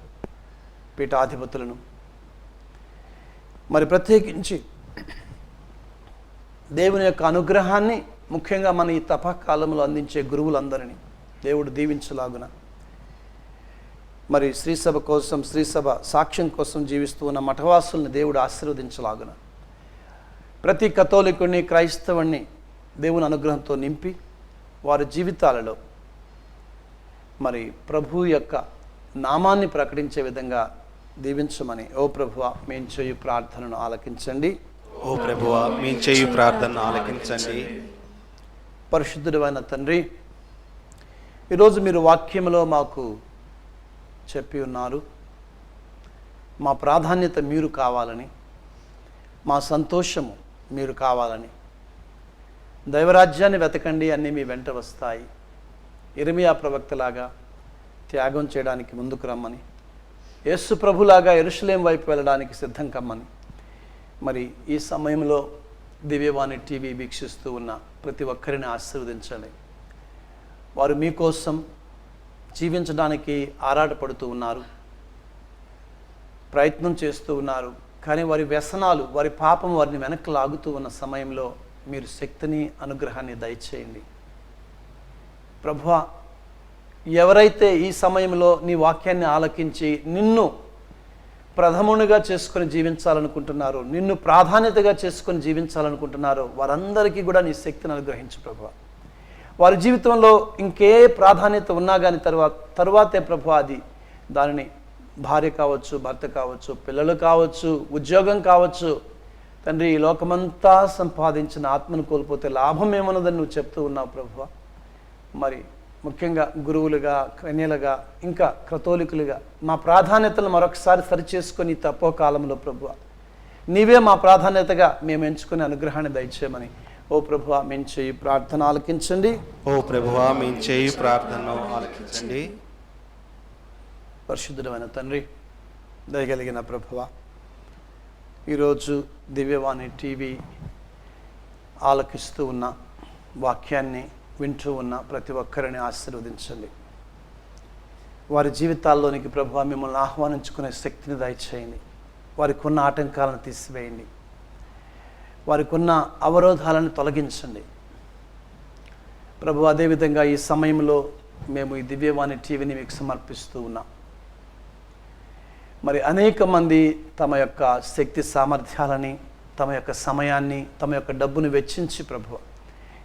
పీఠాధిపతులను, మరి ప్రత్యేకించి దేవుని యొక్క అనుగ్రహాన్ని ముఖ్యంగా మన ఈ తపకాలంలో అందించే గురువులందరినీ దేవుడు దీవించలాగున, మరి శ్రీసభ కోసం, శ్రీసభ సాక్ష్యం కోసం జీవిస్తూ ఉన్న మఠవాసుల్ని దేవుడు ఆశీర్వదించలాగున, ప్రతి కథోలికుడిని, క్రైస్తవుణ్ణి దేవుని అనుగ్రహంతో నింపి వారి జీవితాలలో మరి ప్రభు యొక్క నామాన్ని ప్రకటించే విధంగా దీవించమని, ఓ ప్రభువా మేము చేయు ప్రార్థనను ఆలకించండి. ఓ ప్రభువా మేము చేయు ప్రార్థనను ఆలకించండి. పరిశుద్ధుడైన తండ్రి, ఈరోజు మీరు వాక్యంలో మాకు చెప్పి ఉన్నారు, మా ప్రాధాన్యత మీరు కావాలని, మా సంతోషము మీరు కావాలని, దైవరాజ్యాన్ని వెతకండి అన్నీ మీ వెంట వస్తాయి, ఇర్మియా ప్రవక్తలాగా త్యాగం చేయడానికి ముందుకు రమ్మని, యేసు ప్రభులాగా యెరూషలేము వైపు వెళ్ళడానికి సిద్ధం కమ్మని, మరి ఈ సమయంలో దివ్యవాణి టీవీ వీక్షిస్తూ ఉన్న ప్రతి ఒక్కరిని ఆశీర్వదించండి. వారు మీకోసం జీవించడానికి ఆరాటపడుతూ ఉన్నారు, ప్రయత్నం చేస్తూ ఉన్నారు, కానీ వారి వ్యసనాలు, వారి పాపం వారిని వెనక్కి లాగుతూ ఉన్న సమయంలో మీరు శక్తిని, అనుగ్రహాన్ని దయచేయండి. ప్రభువా, ఎవరైతే ఈ సమయంలో నీ వాక్యాన్ని ఆలకించి నిన్ను ప్రథమునిగా చేసుకొని జీవించాలనుకుంటున్నారో, నిన్ను ప్రాధాన్యతగా చేసుకొని జీవించాలనుకుంటున్నారో వారందరికీ కూడా నీ శక్తిని అనుగ్రహించు ప్రభువా. వారి జీవితంలో ఇంకే ప్రాధాన్యత ఉన్నా కానీ తరువాతే ప్రభువా, అది దానిని భార్య కావచ్చు, భర్త కావచ్చు, పిల్లలు కావచ్చు, ఉద్యోగం కావచ్చు, తండ్రి ఈ లోకమంతా సంపాదించిన ఆత్మను కోల్పోతే లాభం ఏమన్నదని నువ్వు చెప్తూ ఉన్నావు ప్రభువా. మరి ముఖ్యంగా గురువులుగా, కన్యలుగా, ఇంకా క్రతోలికులుగా మా ప్రాధాన్యతలను మరొకసారి సరిచేసుకొని తప్పో కాలంలో ప్రభువా నీవే మా ప్రాధాన్యతగా మేము ఎంచుకునే అనుగ్రహాన్ని దయచేయమని ఓ ప్రభువా మేము చేయి ప్రార్థన ఆలకించండి. ఓ ప్రభువా మేము చేయు ప్రార్థనను ఆలకించండి. పరిశుద్ధుడైన తండ్రి, దయగలిగిన ప్రభువా, ఈరోజు దివ్యవాణి టీవీ ఆలకిస్తూ ఉన్న వాక్యాన్ని వింటూ ఉన్న ప్రతి ఒక్కరిని ఆశీర్వదించండి. వారి జీవితాల్లోనికి ప్రభువా మిమ్మల్ని ఆహ్వానించుకునే శక్తిని దయచేయండి. వారికి ఉన్న ఆటంకాలను తీసివేయండి. వారికి ఉన్న అవరోధాలను తొలగించండి ప్రభు. అదేవిధంగా ఈ సమయంలో మేము ఈ దివ్యవాణి టీవీని మీకు సమర్పిస్తూ ఉన్నాం. మరి అనేక మంది తమ యొక్క శక్తి సామర్థ్యాలని, తమ యొక్క సమయాన్ని, తమ యొక్క డబ్బును వెచ్చించి ప్రభు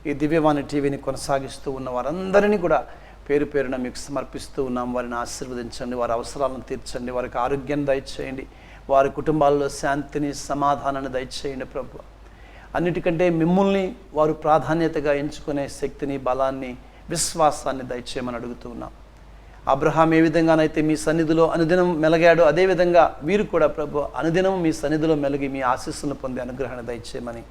ఈ దివ్యవాణి టీవీని కొనసాగిస్తూ ఉన్న వారందరినీ కూడా పేరు పేరున మీకు సమర్పిస్తూ ఉన్నాం. వారిని ఆశీర్వదించండి, వారి అవసరాలను తీర్చండి, వారికి ఆరోగ్యాన్ని దయచేయండి, వారి కుటుంబాల్లో శాంతిని, సమాధానాన్ని దయచేయండి ప్రభు. అన్నిటికంటే మిమ్మల్ని వారు ప్రాధాన్యతగా ఎంచుకునే శక్తిని, బలాన్ని, విశ్వాసాన్ని దయచేయమని అడుగుతూ ఉన్నాం. అబ్రహాం ఏ విధంగానైతే మీ సన్నిధిలో అనుదినం మెలగాడో అదేవిధంగా వీరు కూడా ప్రభు అనుదినం మీ సన్నిధిలో మెలిగి మీ ఆశీస్సులను పొందే అనుగ్రహాన్ని దయచేయమని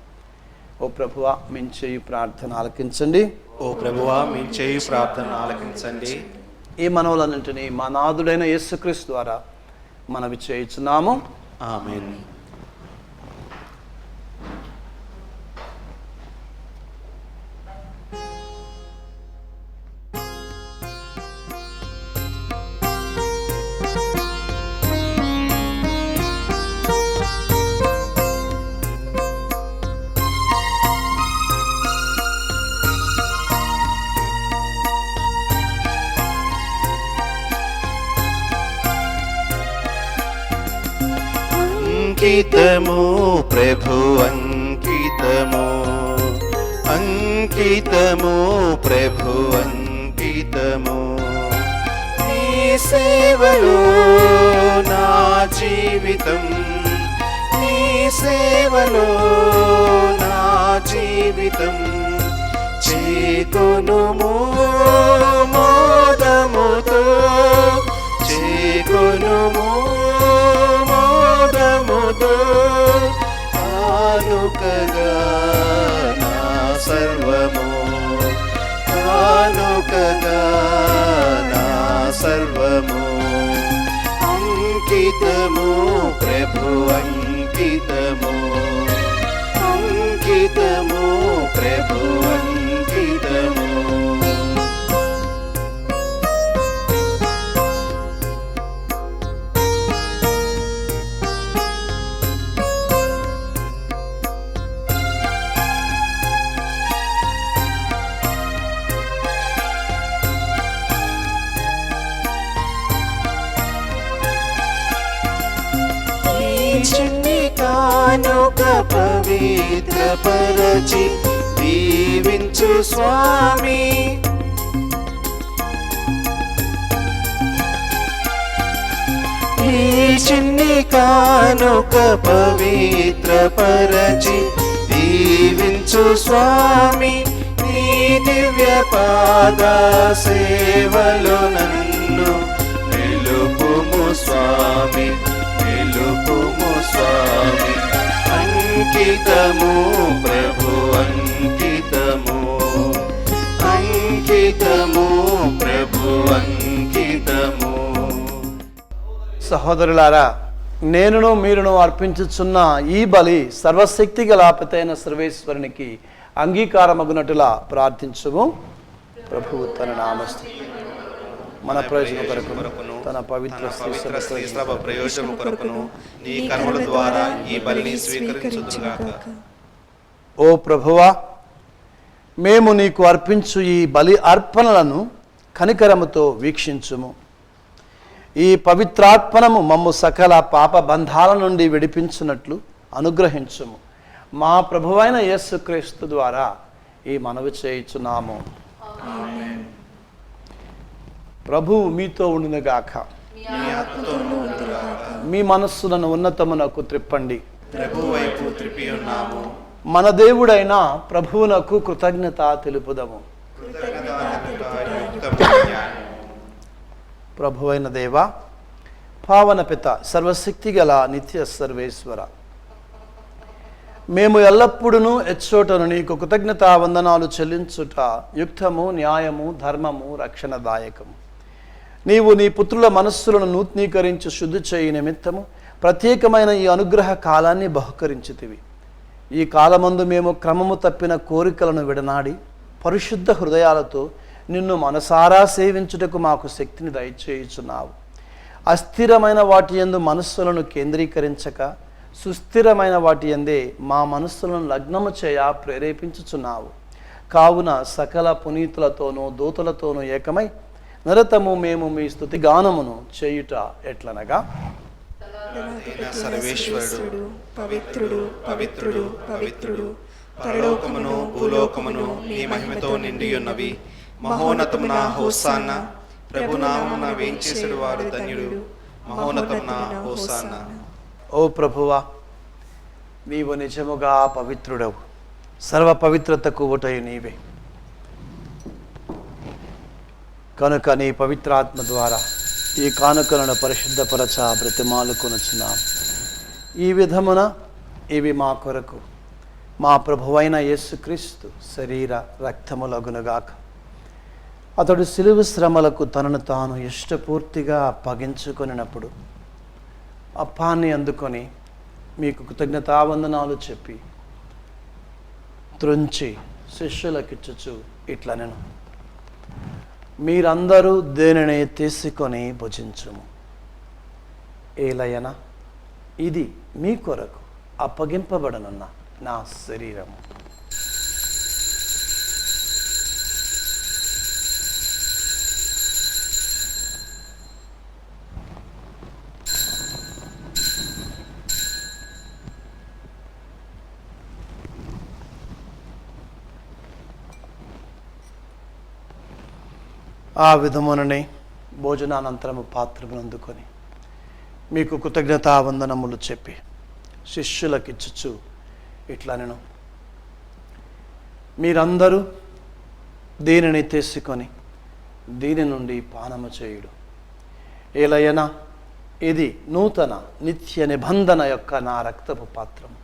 ఓ ప్రభువా మేము చేయు ప్రార్థన ఆలకించండి. ఓ ప్రభువా మేము చేయు ప్రార్థన ఆలకించండి. ఈ మనవులన్నింటినీ మా నాథుడైన యేసుక్రీస్తు ద్వారా మనవి చేయుచున్నాము. ఆమేన్. అంకితము ప్రభు అంకితము, అంకితము ప్రభు అంకితము, నీ సేవలో నా జీవితం, నీ సేవలో నా జీవితం, చేకొనుము మోదముతో, చేకొనుము కానుకగా నా సర్వము, కానుకగా నా సర్వము, అంకితము ప్రభు అంకితము, అంకితము ప్రభు అంకితము. కానుక పవిత్రపరచి దీవించు స్వామి, ఈ చిన్ని కానుక పవిత్రపరచి దీవించు స్వామి, నీ దివ్య పాద సేవలో నన్ను నిలుపుము స్వామి, నిలుపుము స్వామి, అంకితము ప్రభు అంకితము, అంకితము ప్రభు అంకితము. సహోదరులారా, నేనును మీరును అర్పించుచున్న ఈ బలి సర్వశక్తి గల పితైన సర్వేశ్వరునికి అంగీకారమగునట్టులా ప్రార్థించుము. ప్రభువు తన నామస్తు మన ప్రయోజనం కొరకును తన పవిత్ర స్త్రీ సభ ప్రయోజనం కొరకును నీ కర్మల ద్వారా ఈ బలిని స్వీకరించుదురుగాక. ఓ ప్రభువా, మేము నీకు అర్పించు ఈ బలి అర్పణలను కనికరముతో వీక్షించుము. ఈ పవిత్రార్పణము మమ్ము సకల పాప బంధాల నుండి విడిపించున్నట్లు అనుగ్రహించుము. మా ప్రభువైన యేసుక్రీస్తు ద్వారా ఈ మనవి చేయుచున్నాము. ప్రభువు మీతో ఉండునుగాక. మీ మనస్సులను ఉన్నతమునకు త్రిప్పండి. ప్రభు వైపు త్రిప్పి ఉన్నాము. మన దేవుడైన ప్రభువునకు కృతజ్ఞత తెలుపుదము. ప్రభువైన దేవ, పావన పిత, సర్వశక్తి గల నిత్య సర్వేశ్వర, మేము ఎల్లప్పుడూ ఎచ్చోటను నీకు కృతజ్ఞతా వందనాలు చెల్లించుట యుక్తము, న్యాయము, ధర్మము, రక్షణదాయకము. నీవు నీ పుత్రుల మనస్సులను నూతనీకరించి శుద్ధి చేయి నిమిత్తము ప్రత్యేకమైన ఈ అనుగ్రహ కాలాన్ని బహుకరించితివి. ఈ కాలమందు మేము క్రమము తప్పిన కోరికలను విడనాడి పరిశుద్ధ హృదయాలతో నిన్ను మనసారా సేవించుటకు మాకు శక్తిని దయచేయుచున్నావు. అస్థిరమైన వాటి యందు మనస్సులను కేంద్రీకరించక సుస్థిరమైన వాటి యందే మా మనస్సులను లగ్నము చేయ ప్రేరేపించుచున్నావు. కావున సకల పునీతులతోనూ దూతలతోనూ ఏకమై నిరతము మేము మీ స్తుతి గానమును చేయుట ఎట్లనగా, సర్వేశ్వరుడు పవిత్రుడు పవిత్రుడు పవిత్రుడు, పరలోకమును భూలోకమును నీ మహిమతో నిండి ఉన్నవి. మహోన్నతమున హోసాన్న, ప్రభునామమున వేంచేసెడు వాడు ధన్యుడు. మహోన్నతమున హోసాన్న. ఓ ప్రభువా, నీవు నిజముగా పవిత్రుడవు. సర్వ పవిత్రతకు ఊటయు నీవే. కనుక నీ పవిత్రాత్మ ద్వారా ఈ కానుకలను పరిశుద్ధపరచ బ్రతిమాలుకొనుచున్నాం. ఈ విధమున ఇవి మా కొరకు మా ప్రభువైన యేసుక్రీస్తు శరీర రక్తములగునుగాక. అతడు సిలువ శ్రమలకు తనను తాను ఇష్టపూర్తిగా అప్పగించుకొనినప్పుడు అప్పాన్ని అందుకొని మీకు కృతజ్ఞతావందనాలు చెప్పి త్రుంచి శిష్యులకిచ్చుచు ఇట్లనెను, మీరందరూ దేనిని తీసుకొని భుజించుము. ఏలయన ఇది మీ కొరకు అప్పగింపబడనున్న నా శరీరము. ఆ విధముననే భోజనానంతరము పాత్రమును అందుకొని మీకు కృతజ్ఞతావందనములు చెప్పి శిష్యులకిచ్చుచు ఇట్లనెను, మీరందరూ దీనిని తీసుకొని దీని నుండి పానము చేయుడు. ఏలయనా ఇది నూతన నిత్య నిబంధన యొక్క నా రక్తపు పాత్రము.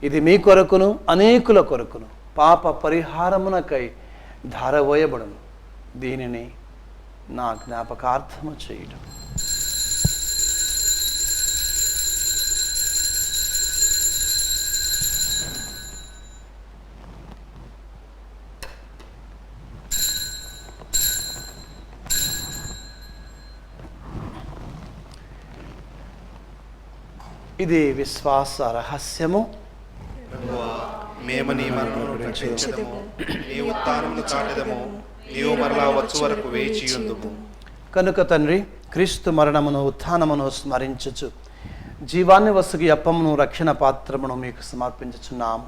ఇది మీ కొరకును అనేకుల కొరకును పాప పరిహారమునకై ధారవోయబడును. దీనిని నా జ్ఞాపకార్థము చేయడం. ఇది విశ్వాస రహస్యము. మేము నీ మరణమును ప్రకటించెదము, నీ ఉత్థానమును చాటెదము, నీవు మరలా వచ్చు వరకు వేచియుందుము. కనుక తండ్రి, క్రీస్తు మరణమును ఉత్థానమును స్మరించుచు జీవాన్ని వసుగి అప్పమును రక్షణ పాత్రమును మీకు సమర్పించుచున్నాము.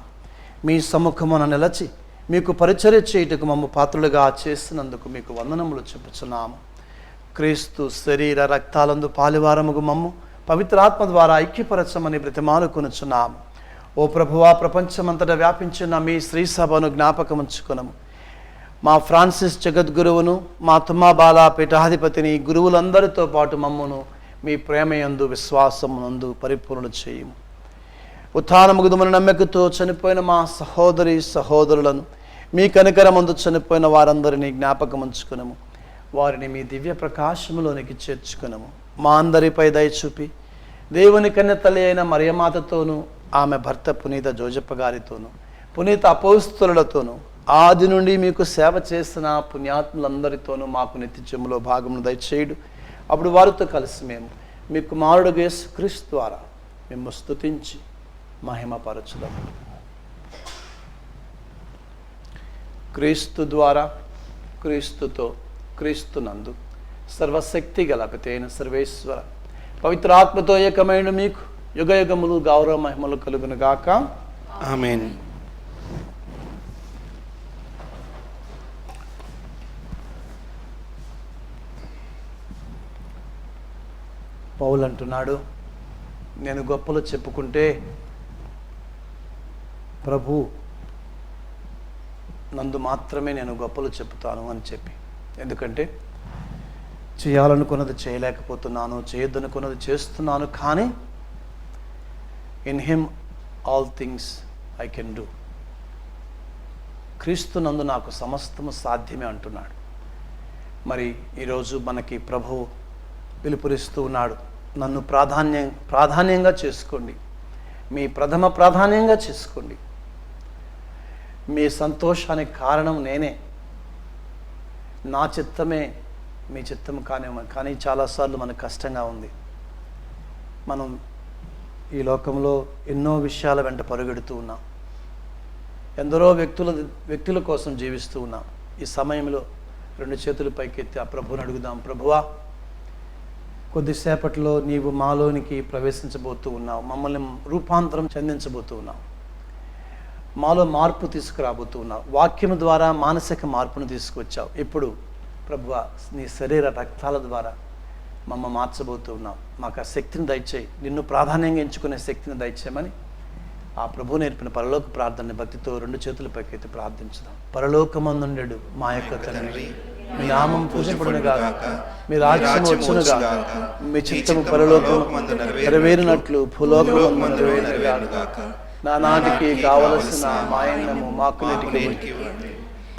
మీ సముఖమున నిలచి మీకు పరిచర్య చేయుటకు మమ్ము పాత్రులుగా చేసినందుకు మీకు వందనములు చెప్పుచున్నాము. క్రీస్తు శరీర రక్తాలందు పాలివారముగు మమ్ము పవిత్రాత్మ ద్వారా ఐక్యపరచమని బ్రతిమాలుకొనుచున్నాము. ఓ ప్రభువా, ప్రపంచమంతటా వ్యాపించిన మీ శ్రీ సభను జ్ఞాపకముంచుకొనము. మా ఫ్రాన్సిస్ జగద్గురువును, మా తుమ్మాబాల పీఠాధిపతిని, గురువులందరితో పాటు మమ్మును మీ ప్రేమయందు విశ్వాసమునందు పరిపూర్ణ చేయము. ఉత్థానముగుదమని నమ్మకతో చనిపోయిన మా సహోదరి సహోదరులను, మీ కనికరమందు చనిపోయిన వారందరినీ జ్ఞాపకముంచుకునము. వారిని మీ దివ్య ప్రకాశములోనికి చేర్చుకునము. మా అందరిపై దయచూపి దేవుని కన్య తల్లి అయిన మరియమాతతోనూ, ఆమె భర్త పునీత జోజప్ప గారితోనూ, పునీత అపోస్తులతోనూ, ఆది నుండి మీకు సేవ చేసిన పుణ్యాత్ములందరితోనూ మాకు నిత్యజీవములో భాగమును దయచేయుడు. అప్పుడు వారితో కలిసి మేము మీ కుమారుడు యేసుక్రీస్తు ద్వారా మేము స్తుతించి మహిమపరచుదాం. క్రీస్తు ద్వారా, క్రీస్తుతో, క్రీస్తునందు సర్వశక్తి గల పితైన సర్వేశ్వర పవిత్రాత్మతో ఏకమైన మీకు యుగయుగములు గౌరవ మహిమలు కలుగును గాక. ఆమేన్. పౌలు అంటున్నాడు, నేను గొప్పలు చెప్పుకుంటే ప్రభు నందు మాత్రమే నేను గొప్పలు చెప్తాను అని చెప్పి. ఎందుకంటే చేయాలనుకున్నది చేయలేకపోతున్నాను, చేయొద్దనుకున్నది చేస్తున్నాను, కానీ in him all things I can do. క్రీస్తు నందు నాకు సమస్తము సాధ్యమే అంటున్నాడు. మరి ఈరోజు మనకి ప్రభువు పిలుపునిస్తూ ఉన్నాడు, నన్ను ప్రాధాన్యంగా చేసుకోండి, మీ ప్రథమ ప్రాధాన్యంగా చేసుకోండి. మీ సంతోషానికి కారణం నేనే, నా చిత్తమే మీ చిత్తం కానీ చాలాసార్లు మనకు కష్టంగా ఉంది. మనం ఈ లోకంలో ఎన్నో విషయాల వెంట పరుగెడుతూ ఉన్నాం, ఎందరో వ్యక్తుల కోసం జీవిస్తూ ఉన్నాం. ఈ సమయంలో 2 చేతులు పైకెత్తి ఆ ప్రభువుని అడుగుదాం, ప్రభువా కొద్దిసేపట్లో నీవు మాలోనికి ప్రవేశించబోతూ ఉన్నావు, మమ్మల్ని రూపాంతరం చెందించబోతూ ఉన్నావు, మాలో మార్పు తీసుకురాబోతూ ఉన్నావు, వాక్యం ద్వారా మానసిక మార్పును తీసుకొచ్చావు. ఇప్పుడు ప్రభువా నీ శరీర రక్తాల ద్వారా మమ్మ మార్చబోతూ ఉన్నావు, మాకు ఆ శక్తిని దయచేయి, నిన్ను ప్రాధాన్యంగా ఎంచుకునే శక్తిని దయచేయమని ఆ ప్రభు నేర్పిన పరలోక ప్రార్థనని భక్తితో 2 చేతుల పైకెత్తి ప్రార్థించుదాం. పరలోకమందుండెడు మా యొక్క తండ్రి, మీ నామం పూజింపబడునుగాక, మీ రాజ్యం వచ్చునుగాక, మీ చిత్తము పరలోకమందు నెరవేరినట్లు భూలోకమందు నెరవేరునుగాక. నానాటికి కావలసిన మాయన్నము మాకు నేటికి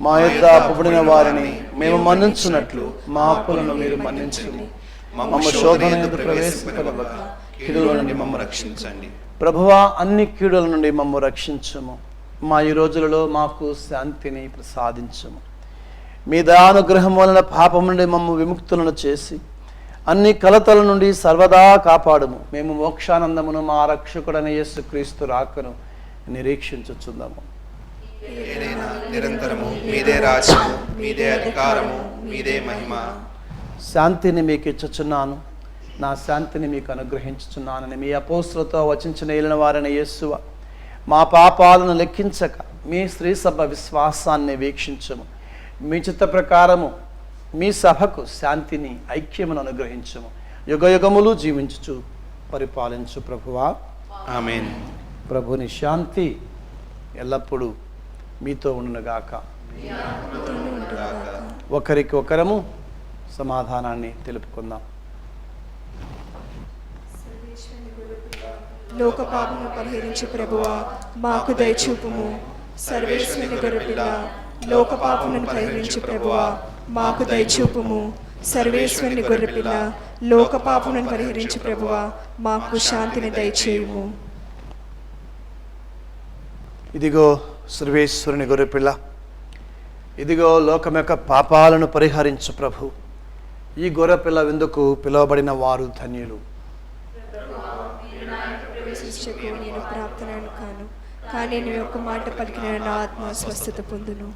మా యొద్ద అప్పుబడిన వారిని మేము మన్నించున్నట్లు మా అప్పులను మీరు మన్నించండి. మమ్మ శోధన యందు ప్రవేశపెట్టవద్దు, కీడుల నుండి మమ్మ రక్షించండి. ప్రభువా అన్ని కీడుల నుండి మమ్మ రక్షించము. మా ఈ రోజులలో మాకు శాంతిని ప్రసాదించము. మీ దయానుగ్రహం వలన పాపం నుండి మమ్మ విముక్తులను చేసి అన్ని కలతల నుండి సర్వదా కాపాడుము. మేము మోక్షానందమును మా రక్షకుడైన యేసుక్రీస్తు రాకను నిరీక్షించుచున్నాము. ఏదైనా నిరంతరము మీదే రాజ్యము, మీదే అధికారము, మీదే మహిమ. శాంతిని మీకు ఇచ్చుచున్నాను, నా శాంతిని మీకు అనుగ్రహించుచున్నానని మీ అపోస్తులతో వచించిన ఏలిన వారైన యేసువ, మా పాపాలను లెక్కించక మీ స్త్రీ సభ విశ్వాసాన్ని వీక్షించము. మీ చిత్త ప్రకారము మీ సభకు శాంతిని, ఐక్యమును అనుగ్రహించము. యుగయుగములు జీవించుచు పరిపాలించు ప్రభువా. ఆమేన్. ప్రభుని శాంతి ఎల్లప్పుడూ మీతో ఉండునుగాక. ఒకరికి ఒకరము సమాధానాన్ని తెలుపుకుందాం. లోక పాపమును పరిహరించి ప్రభువా మాకు దయచూపుము. సర్వేశ్వరుని గొర్రెపిల్ల, లోక పాపమును పరిహరించి ప్రభువా మాకు దయచూపుము. సర్వేశ్వరుని గొర్రెపిల్ల, లోక పాపమును పరిహరించి ప్రభువా మాకు శాంతిని దయచేయుము. ఇదిగో సర్వేశ్వరుని గొర్రెపిల్ల, ఇదిగో లోకం యొక్క పాపాలను పరిహరించు ప్రభు. ఈ గొర్రెపిల్ల విందుకు పిలువబడిన వారు ధన్యులు. ప్రవేశించకు నేను ప్రాప్తనను కాను, కానీ నేను ఒక మాట పలికిన నా ఆత్మ స్వస్థత పొందును.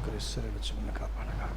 క్రీస్తు కాపాడగా.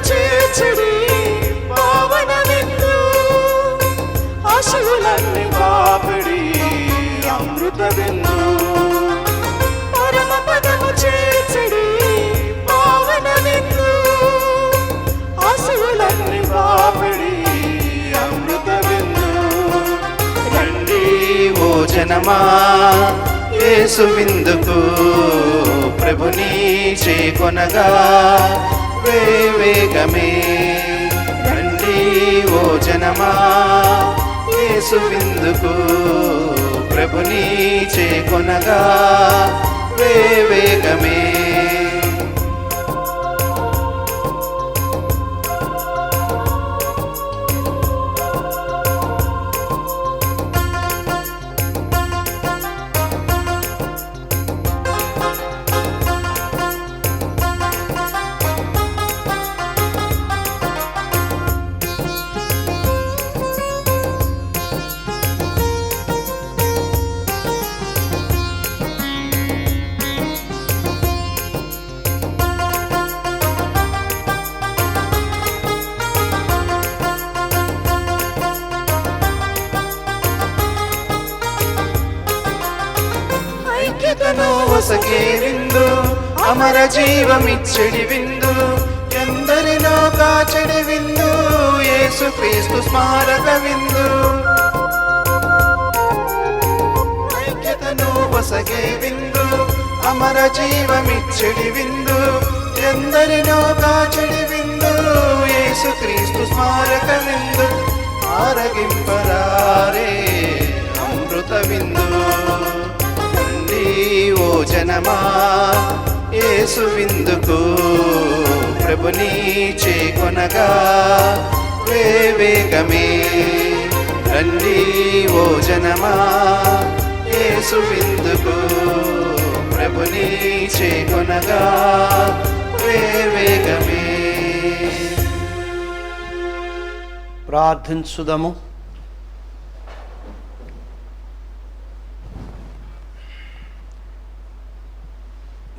చేర్చడి పావన విందు ఆశలన్నీ బాపిడి అమృత విందు పరమ పదము చేర్చడి పావన విందు ఆశలన్నీ బాపిడి అమృత విందు రండి ఓ జనమా యేసు విందుకు ప్రభుని చేకొనగా వేగమే రండి ఓ జనమా యేసు విందుకు ప్రభుని చేకొనగా వేగమే ఒసగే విందు అమర జీవమిచ్చడి విందు ఎందరినో కాచడి విందు యేసు క్రీస్తు స్మారక విందు ఐక్యతను ఒసగే విందు అమర జీవమిచ్చడి విందు ఎందరినో కాచడి విందు యేసు క్రీస్తు స్మారక విందు ఆరగింపరారే అమృత విందు ఓ జనమా యేసు విందుకు ప్రభుని చేకొనగా వేగమే రండి ఓ జనమా యేసు విందుకు ప్రభుని చేకొనగా వేగమే. ప్రార్థించుదము.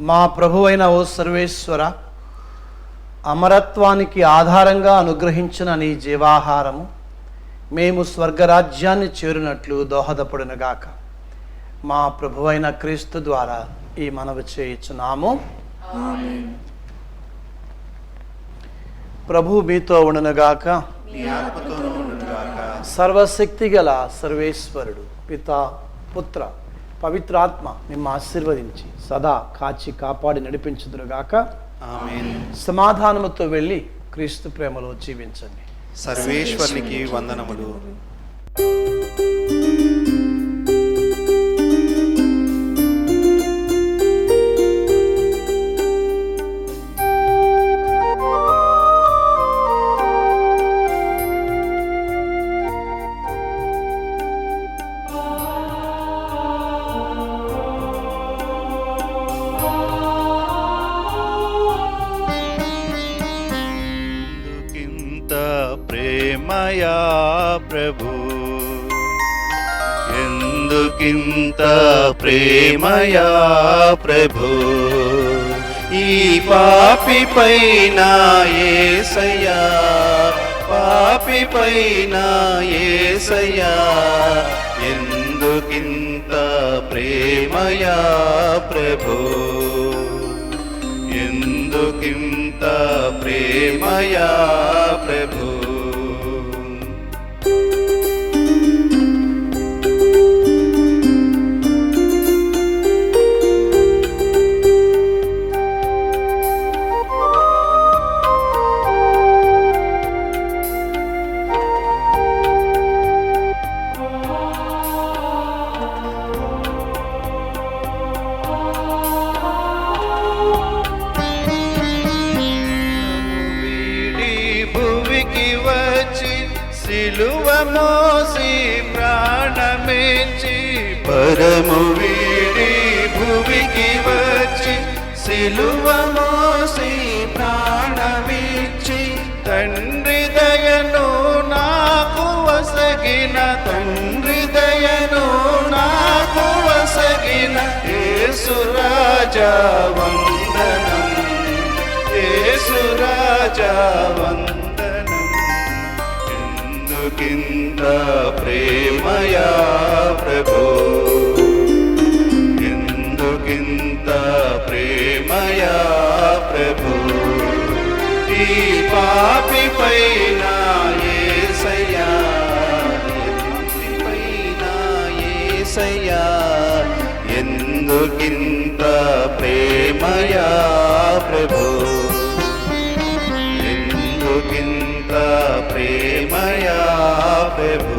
మా ప్రభువైన ఓ సర్వేశ్వర, అమరత్వానికి ఆధారంగా అనుగ్రహించిన నీ జీవాహారము మేము స్వర్గరాజ్యాన్ని చేరినట్లు దోహదపడునుగాక. మా ప్రభువైన క్రీస్తు ద్వారా ఈ మనవి చేయుచున్నాము. ప్రభు మీతో ఉండునుగాక. సర్వశక్తి గల సర్వేశ్వరుడు పితా, పుత్ర, పవిత్రాత్మ మిమ్మ ఆశీర్వదించి సదా కాచి కాపాడి నడిపించుదురుగాక. ఆమేన్. సమాధానముతో వెళ్ళి క్రీస్తు ప్రేమలో జీవించండి. సర్వేశ్వరునికి వందనములు. ప్రేమయా ప్రభు, ఎందుకింత ప్రేమయా ప్రభు, ఈ పాపి పైన యేసయ్యా, పాపి పైన యేసయ్యా, ఎందుకింత ప్రేమయా ప్రభు, ఎందుకింత ప్రేమయా ప్రభు. సిలువ మోసి ప్రాణమిచ్చి, పరము వీడి భువికి వచ్చి సిలువ మోసి ప్రాణమిచ్చి, తండ్రి దయను నాకు వసగిన, తండ్రి దయను నాకు వసగిన యేసు రాజా వందనం, యేసు రాజా రాజా వందనం. ఎందుకింత ప్రేమయా ప్రభు, ఎందుకింత ప్రేమయా ప్రభు. ఈ పాపి పైన యేసయ్యా, ఎంతి పైన యేసయ్యా, ఎందుకింత ప్రేమయా ప్రభు, ఎందుకింత ప్రేమయా ప్రభు.